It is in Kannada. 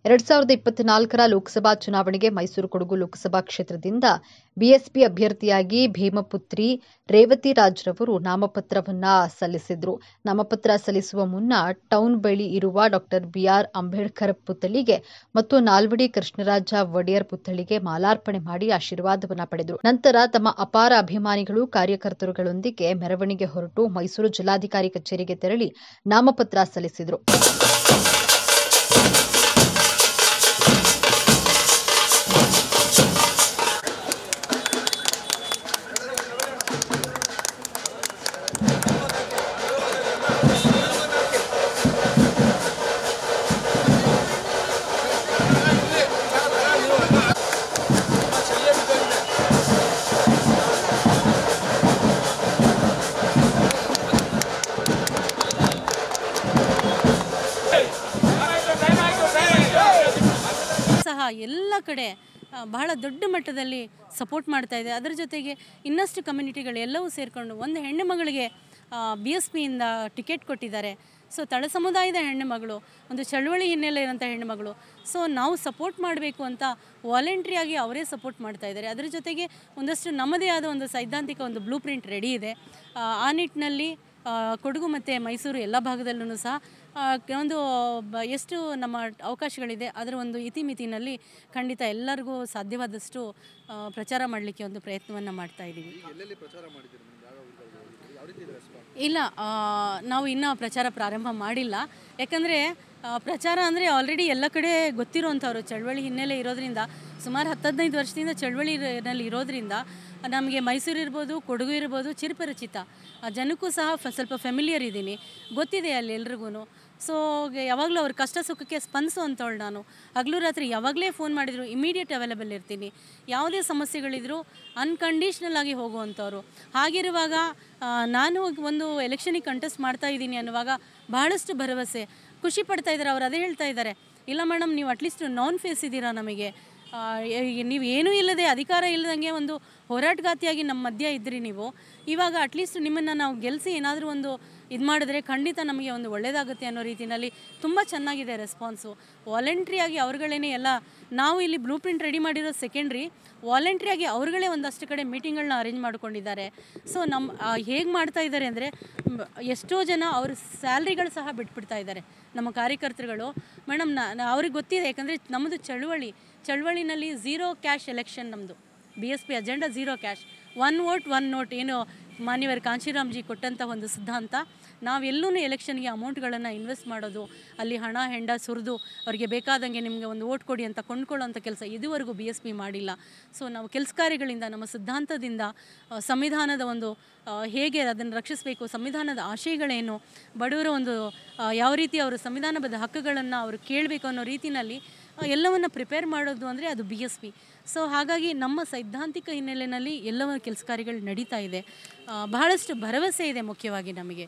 2024ರ ಲೋಕಸಭಾ ಚುನಾವಣೆಗೆ ಮೈಸೂರು ಕೊಡಗು ಲೋಕಸಭಾ ಕ್ಷೇತ್ರದಿಂದ ಬಿಎಸ್ಪಿ ಅಭ್ಯರ್ಥಿಯಾಗಿ ಭೀಮಪುತ್ರಿ ರೇವತಿ ರಾಜ್ರವರು ನಾಮಪತ್ರವನ್ನ ಸಲ್ಲಿಸಿದ್ರು. ನಾಮಪತ್ರ ಸಲ್ಲಿಸುವ ಮುನ್ನ ಟೌನ್ ಬಳಿ ಇರುವ ಡಾ ಬಿಆರ್ ಅಂಬೇಡ್ಕರ್ ಪುತ್ಥಳಿಗೆ ಮತ್ತು ನಾಲ್ವಡಿ ಕೃಷ್ಣರಾಜ ಒಡೆಯರ್ ಪುತ್ಥಳಿಗೆ ಮಾಲಾರ್ಪಣೆ ಮಾಡಿ ಆಶೀರ್ವಾದವನ್ನ ಪಡೆದರು. ನಂತರ ತಮ್ಮ ಅಪಾರ ಅಭಿಮಾನಿಗಳು ಕಾರ್ಯಕರ್ತರುಗಳೊಂದಿಗೆ ಮೆರವಣಿಗೆ ಹೊರಟು ಮೈಸೂರು ಜಿಲ್ಲಾಧಿಕಾರಿ ಕಚೇರಿಗೆ ತೆರಳಿ ನಾಮಪತ್ರ ಸಲ್ಲಿಸಿದರು. ಎಲ್ಲ ಕಡೆ ಬಹಳ ದೊಡ್ಡ ಮಟ್ಟದಲ್ಲಿ ಸಪೋರ್ಟ್ ಮಾಡ್ತಾ ಇದೆ. ಅದರ ಜೊತೆಗೆ ಇನ್ನಷ್ಟು ಕಮ್ಯುನಿಟಿಗಳು ಎಲ್ಲವೂ ಸೇರಿಕೊಂಡು ಒಂದು ಹೆಣ್ಣು ಮಗಳಿಗೆ BSPಯಿಂದ ಟಿಕೆಟ್ ಕೊಟ್ಟಿದ್ದಾರೆ. ಸೊ ತಳ ಸಮುದಾಯದ ಹೆಣ್ಣು ಮಗಳು, ಒಂದು ಚಳುವಳಿ ಹಿನ್ನೆಲೆ ಇರೋಂಥ ಹೆಣ್ಣು ಮಗಳು. ಸೊ ನಾವು ಸಪೋರ್ಟ್ ಮಾಡಬೇಕು ಅಂತ ವಾಲಂಟ್ರಿಯಾಗಿ ಅವರೇ ಸಪೋರ್ಟ್ ಮಾಡ್ತಾ ಇದ್ದಾರೆ. ಅದರ ಜೊತೆಗೆ ಒಂದಷ್ಟು ನಮ್ಮದೇ ಆದ ಒಂದು ಸೈದ್ಧಾಂತಿಕ ಒಂದು ಬ್ಲೂ ಪ್ರಿಂಟ್ ರೆಡಿ ಇದೆ. ಆ ನಿಟ್ಟಿನಲ್ಲಿ ಕೊಡಗು ಮತ್ತು ಮೈಸೂರು ಎಲ್ಲ ಭಾಗದಲ್ಲೂ ಸಹ ಒಂದು ಎಷ್ಟು ನಮ್ಮ ಅವಕಾಶಗಳಿದೆ ಅದರ ಒಂದು ಇತಿಮಿತಿನಲ್ಲಿ ಖಂಡಿತ ಎಲ್ಲರಿಗೂ ಸಾಧ್ಯವಾದಷ್ಟು ಪ್ರಚಾರ ಮಾಡಲಿಕ್ಕೆ ಒಂದು ಪ್ರಯತ್ನವನ್ನು ಮಾಡ್ತಾ ಇದ್ದೀವಿ. ಇಲ್ಲ, ನಾವು ಇನ್ನೂ ಪ್ರಚಾರ ಪ್ರಾರಂಭ ಮಾಡಿಲ್ಲ. ಯಾಕಂದರೆ ಪ್ರಚಾರ ಅಂದರೆ ಆಲ್ರೆಡಿ ಎಲ್ಲ ಕಡೆ ಗೊತ್ತಿರೋವಂಥವ್ರು, ಚಳವಳಿ ಹಿನ್ನೆಲೆ ಇರೋದ್ರಿಂದ ಸುಮಾರು 10-15 ವರ್ಷದಿಂದ ಚಳವಳಿನಲ್ಲಿ ಇರೋದ್ರಿಂದ ನಮಗೆ ಮೈಸೂರು ಇರ್ಬೋದು, ಕೊಡಗು ಇರ್ಬೋದು ಚಿರಪರಿಚಿತ, ಜನಕ್ಕೂ ಸಹ ಸ್ವಲ್ಪ ಫೆಮಿಲಿಯರ್ ಇದ್ದೀನಿ, ಗೊತ್ತಿದೆ ಅಲ್ಲಿ ಎಲ್ರಿಗೂ. ಸೊ ಯಾವಾಗಲೂ ಅವ್ರ ಕಷ್ಟ ಸುಖಕ್ಕೆ ಸ್ಪಂದಿಸುವಂಥವಳು ನಾನು. ಹಗಲು ರಾತ್ರಿ ಯಾವಾಗಲೇ ಫೋನ್ ಮಾಡಿದ್ರು ಇಮಿಡಿಯೇಟ್ ಅವೈಲೇಬಲ್ ಇರ್ತೀನಿ. ಯಾವುದೇ ಸಮಸ್ಯೆಗಳಿದ್ರೂ ಅನ್ಕಂಡೀಷ್ನಲ್ ಆಗಿ ಹೋಗುವಂಥವ್ರು. ಹಾಗಿರುವಾಗ ನಾನು ಒಂದು ಎಲೆಕ್ಷನಿಗೆ ಕಂಟೆಸ್ಟ್ ಮಾಡ್ತಾ ಇದ್ದೀನಿ ಅನ್ನುವಾಗ ಬಹಳಷ್ಟು ಭರವಸೆ, ಖುಷಿ ಪಡ್ತಾ ಇದ್ದಾರೆ. ಅವ್ರು ಅದೇ ಹೇಳ್ತಾ ಇದ್ದಾರೆ, ಇಲ್ಲ ಮೇಡಮ್ ನೀವು ಅಟ್ಲೀಸ್ಟ್ ನಾನ್ ಫೇಸ್ ಇದ್ದೀರಾ, ನಮಗೆ ನೀವು ಏನೂ ಇಲ್ಲದೆ ಅಧಿಕಾರ ಇಲ್ಲದಂಗೆ ಒಂದು ಹೋರಾಟಗಾತಿಯಾಗಿ ನಮ್ಮ ಮಧ್ಯ ಇದ್ರಿ ನೀವು. ಇವಾಗ ಅಟ್ಲೀಸ್ಟ್ ನಿಮ್ಮನ್ನು ನಾವು ಗೆಲ್ಲಿಸಿ ಏನಾದರೂ ಒಂದು ಇದು ಮಾಡಿದ್ರೆ ಖಂಡಿತ ನಮಗೆ ಒಂದು ಒಳ್ಳೆಯದಾಗುತ್ತೆ ಅನ್ನೋ ರೀತಿಯಲ್ಲಿ ತುಂಬ ಚೆನ್ನಾಗಿದೆ ರೆಸ್ಪಾನ್ಸು. ವಾಲಂಟ್ರಿಯಾಗಿ ಅವ್ರುಗಳೇ ಎಲ್ಲ, ನಾವು ಇಲ್ಲಿ ಬ್ಲೂ ಪ್ರಿಂಟ್ ರೆಡಿ ಮಾಡಿರೋ ಸೆಕೆಂಡ್ರಿ, ವಾಲಂಟ್ರಿಯಾಗಿ ಅವ್ರುಗಳೇ ಒಂದಷ್ಟು ಕಡೆ ಮೀಟಿಂಗ್ಗಳನ್ನ ಅರೇಂಜ್ ಮಾಡ್ಕೊಂಡಿದ್ದಾರೆ. ಸೊ ಹೇಗೆ ಮಾಡ್ತಾ ಇದ್ದಾರೆ ಅಂದರೆ ಎಷ್ಟೋ ಜನ ಅವ್ರ ಸ್ಯಾಲ್ರಿಗಳು ಸಹ ಬಿಟ್ಬಿಡ್ತಾ ಇದ್ದಾರೆ ನಮ್ಮ ಕಾರ್ಯಕರ್ತರುಗಳು. ಮೇಡಮ್ ಅವ್ರಿಗೆ ಗೊತ್ತಿದೆ, ಯಾಕಂದರೆ ನಮ್ಮದು ಚಳುವಳಿನಲ್ಲಿ ಝೀರೋ ಕ್ಯಾಶ್ ಎಲೆಕ್ಷನ್, ನಮ್ಮದು BSP agenda zero cash, 1 vote 1 note, ಏನು ಮಾನ್ಯವರು ಕಾಂಶಿರಾಮ್ಜಿ ಕೊಟ್ಟಂಥ ಒಂದು ಸಿದ್ಧಾಂತ. ನಾವೆಲ್ಲೂ ಎಲೆಕ್ಷನ್ಗೆ ಅಮೌಂಟ್ಗಳನ್ನು ಇನ್ವೆಸ್ಟ್ ಮಾಡೋದು, ಅಲ್ಲಿ ಹಣ ಹೆಂಡ ಸುರಿದು ಅವ್ರಿಗೆ ಬೇಕಾದಂಗೆ ನಿಮಗೆ ಒಂದು ಓಟ್ ಕೊಡಿ ಅಂತ ಕೊಂಡ್ಕೊಳ್ಳೋಂಥ ಕೆಲಸ ಇದುವರೆಗೂ BSP ಮಾಡಿಲ್ಲ. ಸೊ ನಾವು ಕೆಲಸ ಕಾರ್ಯಗಳಿಂದ, ನಮ್ಮ ಸಿದ್ಧಾಂತದಿಂದ, ಸಂವಿಧಾನದ ಒಂದು ಹೇಗೆ ಅದನ್ನು ರಕ್ಷಿಸಬೇಕು, ಸಂವಿಧಾನದ ಆಶಯಗಳೇನು, ಬಡವರ ಒಂದು ಯಾವ ರೀತಿ ಅವರು ಸಂವಿಧಾನಬದ್ಧ ಹಕ್ಕುಗಳನ್ನು ಅವರು ಕೇಳಬೇಕು ಅನ್ನೋ ರೀತಿಯಲ್ಲಿ ಎಲ್ಲವನ್ನು ಪ್ರಿಪೇರ್ ಮಾಡೋದು ಅಂದರೆ ಅದು BSP. ಸೊ ಹಾಗಾಗಿ ನಮ್ಮ ಸೈದ್ಧಾಂತಿಕ ಹಿನ್ನೆಲೆಯಲ್ಲಿ ಎಲ್ಲವೂ ಕೆಲಸ ಕಾರ್ಯಗಳು ನಡೀತಾ ಇದೆ. ಬಹಳಷ್ಟು ಭರವಸೆ ಇದೆ ಮುಖ್ಯವಾಗಿ ನಮಗೆ.